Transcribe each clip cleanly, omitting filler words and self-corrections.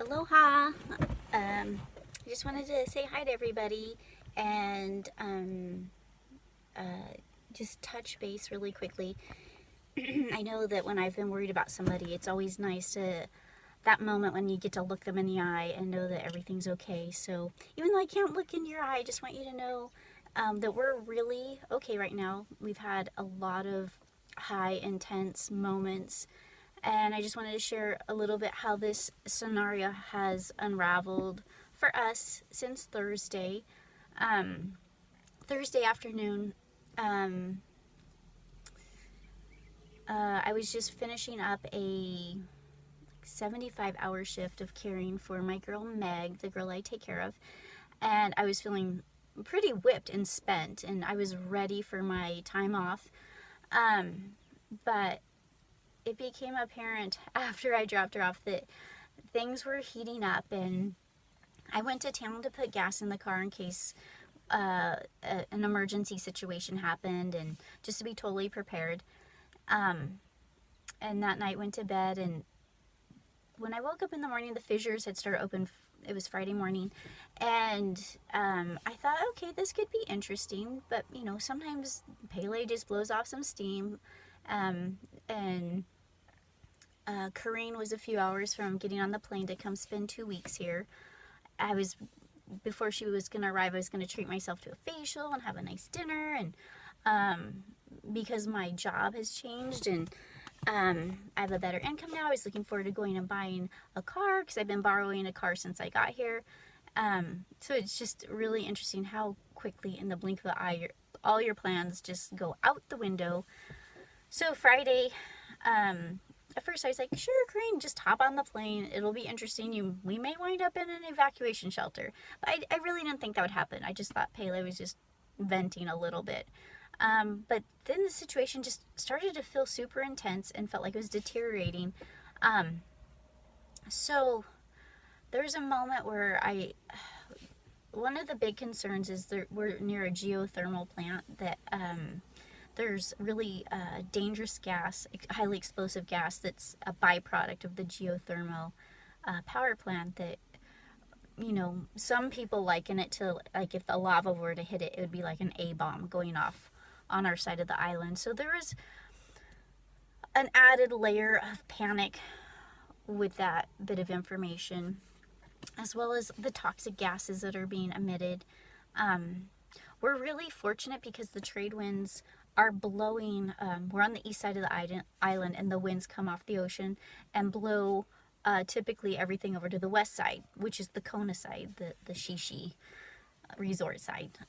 Aloha. I just wanted to say hi to everybody and just touch base really quickly. I know that when I've been worried about somebody, it's always nice to that moment when you get to look them in the eye and know that everything's okay. So even though I can't look in your eye, I just want you to know that we're really okay right now. We've had a lot of high intense moments, and I just wanted to share a little bit how this scenario has unraveled for us since Thursday. Thursday afternoon, um, I was just finishing up a 75-hour shift of caring for my girl Meg, the girl I take care of, and I was feeling pretty whipped and spent, and I was ready for my time off. But it became apparent after I dropped her off that things were heating up, and I went to town to put gas in the car in case an emergency situation happened, and just to be totally prepared. And that night went to bed, and when I woke up in the morning, the fissures had started open. It was Friday morning, and I thought, okay, this could be interesting, but sometimes Pele just blows off some steam. And Corrine was a few hours from getting on the plane to come spend 2 weeks here. Before she was going to arrive, I was going to treat myself to a facial and have a nice dinner, and because my job has changed and I have a better income now, I was looking forward to going and buying a car because I've been borrowing a car since I got here. So it's just really interesting how quickly, in the blink of an eye, all your plans just go out the window. So Friday, at first I was like, sure, Corinne, just hop on the plane. It'll be interesting. We may wind up in an evacuation shelter. But I really didn't think that would happen. I just thought Pele was just venting a little bit. But then the situation just started to feel super intense and felt like it was deteriorating. So there's a moment where one of the big concerns is that we're near a geothermal plant that there's really dangerous gas, highly explosive gas that's a byproduct of the geothermal power plant that, some people liken it to, like, if the lava were to hit it, it would be like an A-bomb going off on our side of the island. So there was an added layer of panic with that bit of information, as well as the toxic gases that are being emitted. We're really fortunate because the trade winds are blowing. We're on the east side of the island, and the winds come off the ocean and blow typically everything over to the west side, which is the Kona side, the Shishi resort side.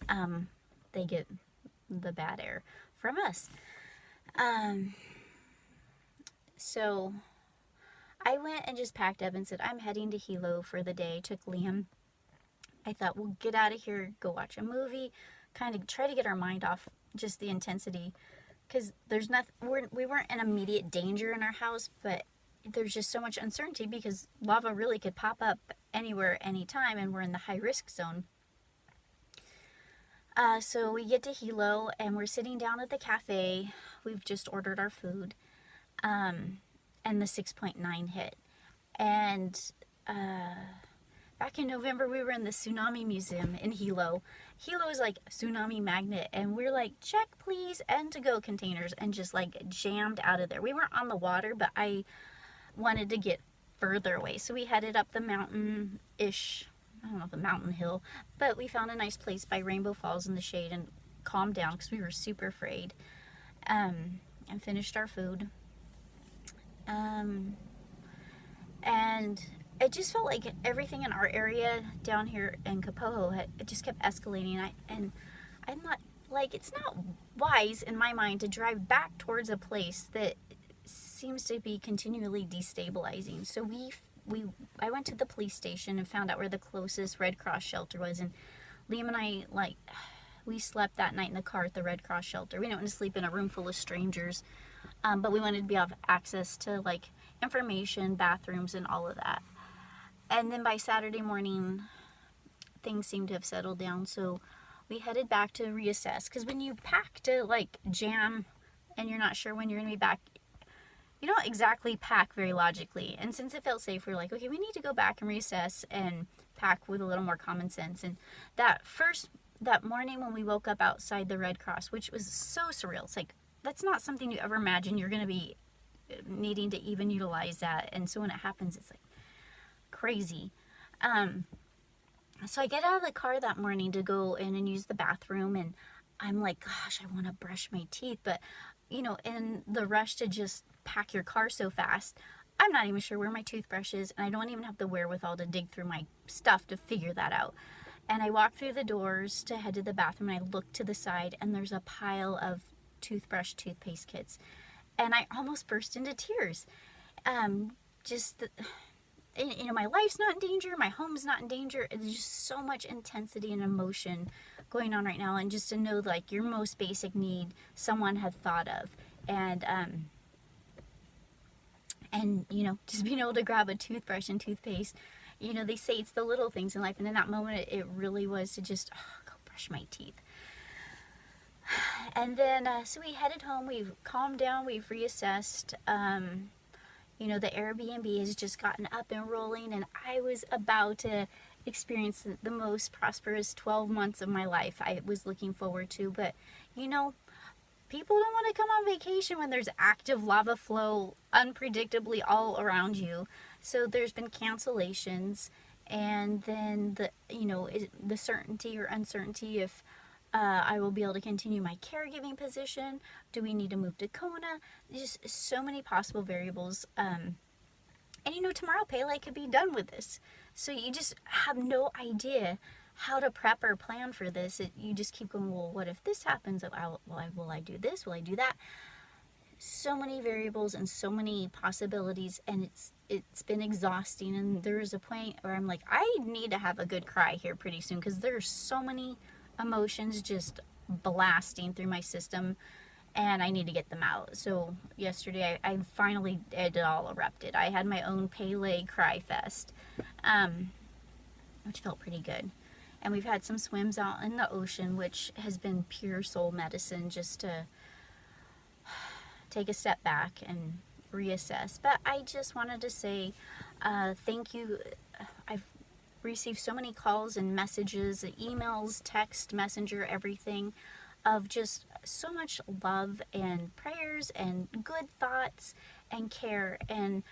They get the bad air from us. So I went and just packed up and said, I'm heading to Hilo for the day. Took Liam. I thought, we'll get out of here, go watch a movie, kind of try to get our mind off just the intensity, because there's nothing, we weren't in immediate danger in our house, but there's just so much uncertainty because lava really could pop up anywhere, anytime, and we're in the high risk zone. So we get to Hilo, and we're sitting down at the cafe. We've just ordered our food, and the 6.9 hit. And back in November, we were in the Tsunami Museum in Hilo. Hilo is like a tsunami magnet, and we're like, check please, and to-go containers, and just like jammed out of there. We weren't on the water, but I wanted to get further away, so we headed up the mountain-ish, I don't know, the mountain hill, but we found a nice place by Rainbow Falls in the shade and calmed down because we were super afraid, and finished our food. And it just felt like everything in our area down here in Kapoho, it just kept escalating. And I'm not, like, it's not wise in my mind to drive back towards a place that seems to be continually destabilizing. So I went to the police station and found out where the closest Red Cross shelter was, and Liam and I, we slept that night in the car at the Red Cross shelter. We didn't want to sleep in a room full of strangers, but we wanted to have access to, information, bathrooms, and all of that. And then by Saturday morning, things seemed to have settled down, so we headed back to reassess, because when you pack to, jam, and you're not sure when you're going to be back, you don't exactly pack very logically. And since it felt safe, we were like, okay, we need to go back and reassess and pack with a little more common sense. And that morning when we woke up outside the Red Cross, which was so surreal, it's like, that's not something you ever imagine you're going to be needing to even utilize that. And so when it happens, it's like crazy. So I get out of the car that morning to go in and use the bathroom, and I'm like, gosh, I want to brush my teeth. But, in the rush to just pack your car so fast, I'm not even sure where my toothbrush is, and I don't even have the wherewithal to dig through my stuff to figure that out. And I walk through the doors to head to the bathroom, and I look to the side, and there's a pile of toothpaste kits. And I almost burst into tears. My life's not in danger, my home's not in danger. There's just so much intensity and emotion going on right now, and just to know, like, your most basic need someone had thought of. And just being able to grab a toothbrush and toothpaste, they say it's the little things in life, and in that moment it really was to just go brush my teeth. And then so we headed home, we've calmed down, we've reassessed. The Airbnb has just gotten up and rolling, and I was about to experience the most prosperous 12 months of my life I was looking forward to. But, people don't want to come on vacation when there's active lava flow unpredictably all around you. So there's been cancellations, and then the certainty or uncertainty if I will be able to continue my caregiving position. Do we need to move to Kona? Just so many possible variables. And tomorrow Pele could be done with this. So you just have no idea how to prep or plan for this. You just keep going, well, what if this happens? Will I do this? Will I do that? So many variables and so many possibilities, and it's been exhausting. And there's a point where I'm like, I need to have a good cry here pretty soon, because there's so many emotions just blasting through my system, and I need to get them out. So yesterday I finally, it all erupted. I had my own Pele cry fest, which felt pretty good. And we've had some swims out in the ocean, which has been pure soul medicine, just to take a step back and reassess. But I just wanted to say thank you. I've received so many calls and messages, emails, text, messenger, everything, of just so much love and prayers and good thoughts and care. And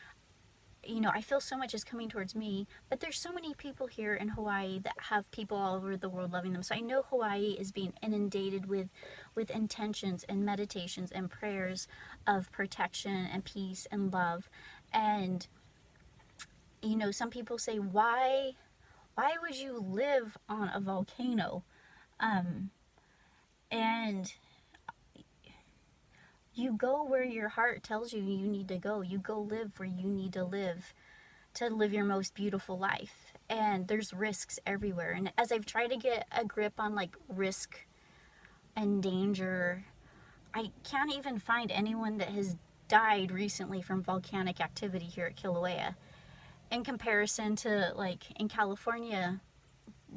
I feel so much is coming towards me, but there's so many people here in Hawaii that have people all over the world loving them. So I know Hawaii is being inundated with intentions and meditations and prayers of protection and peace and love. And some people say, why would you live on a volcano? And you go where your heart tells you need to go. You go live where you need to live your most beautiful life. And there's risks everywhere. And as I've tried to get a grip on like risk and danger, I can't even find anyone that has died recently from volcanic activity here at Kilauea. In comparison to, like, in California,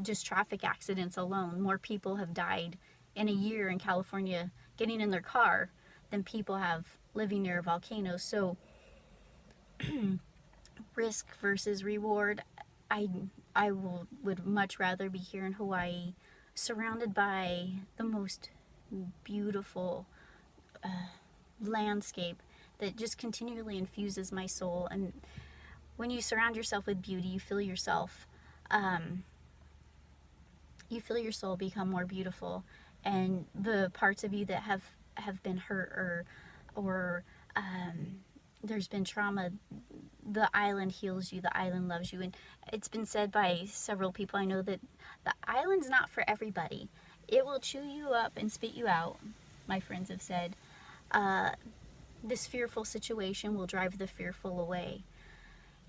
just traffic accidents alone, more people have died in a year in California getting in their car than people have living near a volcano. So risk versus reward, I would much rather be here in Hawaii, surrounded by the most beautiful landscape that just continually infuses my soul. And when you surround yourself with beauty, you feel yourself, you feel your soul become more beautiful, and the parts of you that have been hurt or there's been trauma, the island heals you, the island loves you. And it's been said by several people I know that the island's not for everybody. It will chew you up and spit you out, my friends have said. This fearful situation will drive the fearful away.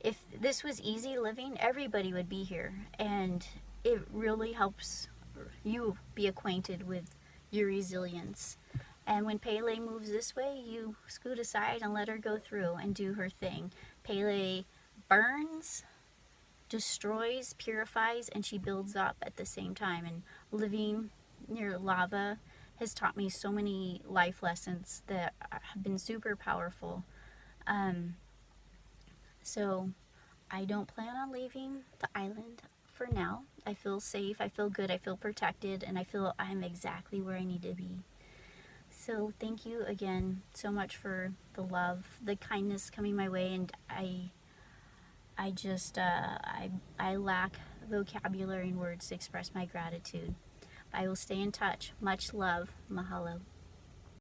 If this was easy living, everybody would be here. And it really helps you be acquainted with your resilience. And when Pele moves this way, you scoot aside and let her go through and do her thing. Pele burns, destroys, purifies, and she builds up at the same time. And living near lava has taught me so many life lessons that have been super powerful. So I don't plan on leaving the island for now. I feel safe, I feel good, I feel protected, and I feel I'm exactly where I need to be. So thank you again so much for the love, the kindness coming my way, and I just I lack vocabulary and words to express my gratitude. I will stay in touch. Much love. Mahalo.